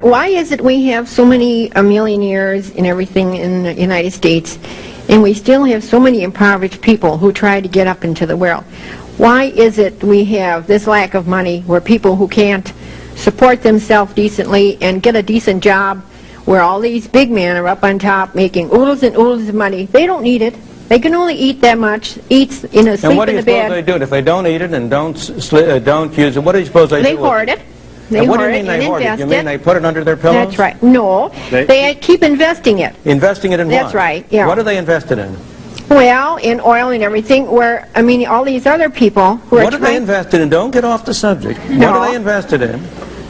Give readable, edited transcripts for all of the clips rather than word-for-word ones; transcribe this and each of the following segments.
why is it we have so many millionaires and everything in the United States, and we still have so many impoverished people who try to get up into the world? Why is it we have this lack of money where people who can't support themselves decently and get a decent job, where all these big men are up on top making oodles and oodles of money? They don't need it. They can only eat that much, sleep in the bed. And what do you suppose they do? If they don't eat it and don't use it, what do you suppose they do? They hoard it. They what do hoard you it mean and they hoard it? invest You mean it. they put it under their pillows? That's right. No, they keep investing it. Investing it in what? That's right, yeah. What do they invest it in? Well, in oil and everything, where, I mean, all these other people who are What do they invest it in? Don't get off the subject. No. What do they invest it in?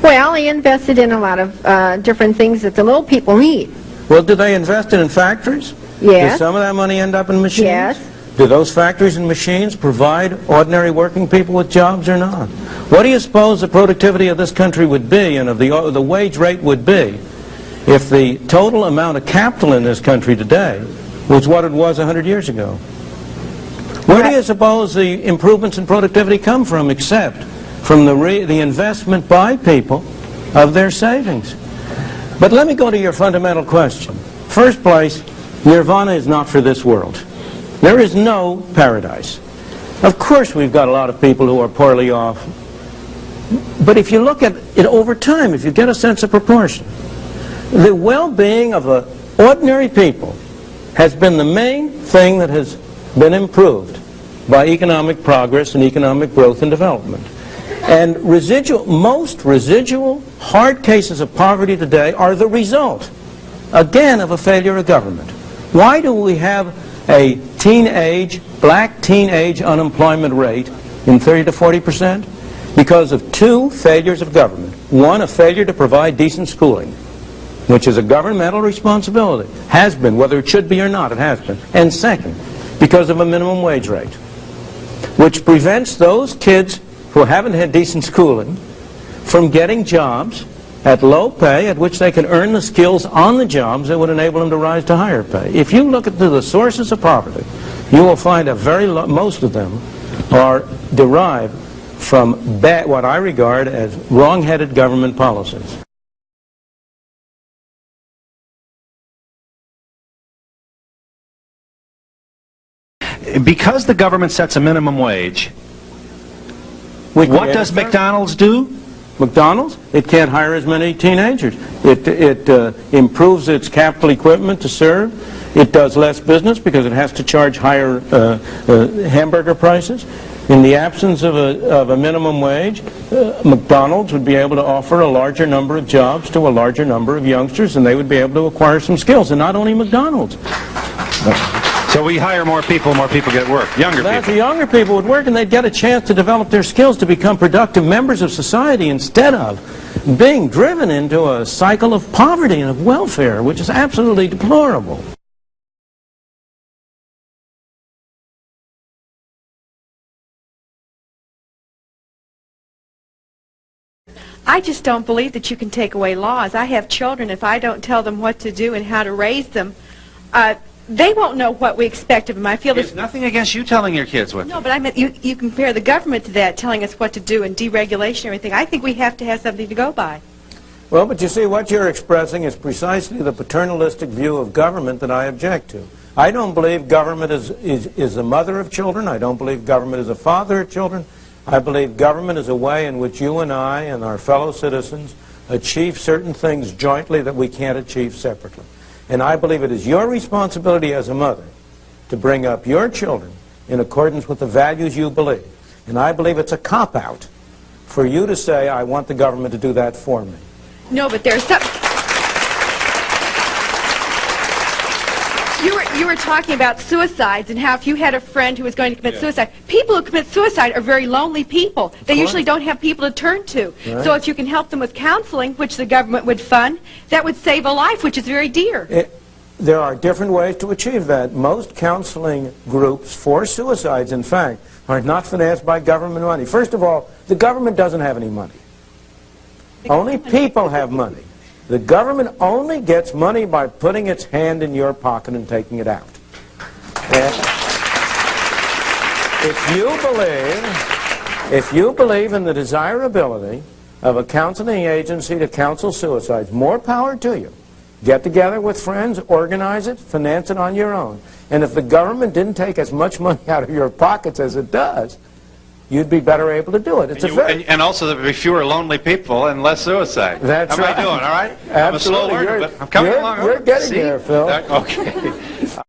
Well, they invested in a lot of different things that the little people need. Well, do they invest it in factories? Yes. Does some of that money end up in machines? Yes. Do those factories and machines provide ordinary working people with jobs or not? What do you suppose the productivity of this country would be, and of the wage rate would be, if the total amount of capital in this country today was what it was 100 years ago? Where do you suppose the improvements in productivity come from, except from the investment by people of their savings? But let me go to your fundamental question. First place, nirvana is not for this world. There is no paradise. Of course we've got a lot of people who are poorly off. But if you look at it over time, if you get a sense of proportion, the well-being of the ordinary people has been the main thing that has been improved by economic progress and economic growth and development. And most residual hard cases of poverty today are the result, again, of a failure of government. Why do we have a black teenage unemployment rate in 30 to 40%? Because of two failures of government. One, a failure to provide decent schooling, which is a governmental responsibility. Has been, whether it should be or not, it has been. And second, because of a minimum wage rate, which prevents those kids who haven't had decent schooling from getting jobs at low pay, at which they can earn the skills on the jobs that would enable them to rise to higher pay. If you look at the sources of poverty, you will find most of them are derived from what I regard as wrong-headed government policies. Because the government sets a minimum wage, what does McDonald's do? McDonald's? It can't hire as many teenagers. It improves its capital equipment to serve. It does less business because it has to charge higher hamburger prices. In the absence of a minimum wage, McDonald's would be able to offer a larger number of jobs to a larger number of youngsters, and they would be able to acquire some skills. And not only McDonald's. So we hire more people get work. Younger people. Younger people would work, and they'd get a chance to develop their skills to become productive members of society instead of being driven into a cycle of poverty and of welfare, which is absolutely deplorable. I just don't believe that you can take away laws. I have children. If I don't tell them what to do and how to raise them, they won't know what we expect of them. I feel there's nothing against you telling your kids what to do. No, but I meant you compare the government to that, telling us what to do and deregulation and everything. I think we have to have something to go by. Well, but you see, what you're expressing is precisely the paternalistic view of government that I object to. I don't believe government is the mother of children. I don't believe government is a father of children. I believe government is a way in which you and I and our fellow citizens achieve certain things jointly that we can't achieve separately. And I believe it is your responsibility as a mother to bring up your children in accordance with the values you believe. And I believe it's a cop-out for you to say, I want the government to do that for me. No, but there's some... You were talking about suicides and how if you had a friend who was going to commit suicide, people who commit suicide are very lonely people. They usually don't have people to turn to. Right. So if you can help them with counseling, which the government would fund, that would save a life, which is very dear. There are different ways to achieve that. Most counseling groups for suicides, in fact, are not financed by government money. First of all, the government doesn't have any money. Only people have money. The government only gets money by putting its hand in your pocket and taking it out. If you believe in the desirability of a counseling agency to counsel suicides. More power to you. Get together with friends, organize it, finance it on your own. And if the government didn't take as much money out of your pockets as it does, you'd be better able to do it. It's and also there would be fewer lonely people and less suicide. That's right. How am I doing, all right? Absolutely. I'm a slow learner, but I'm coming along. You're getting See? there, Phil. Okay.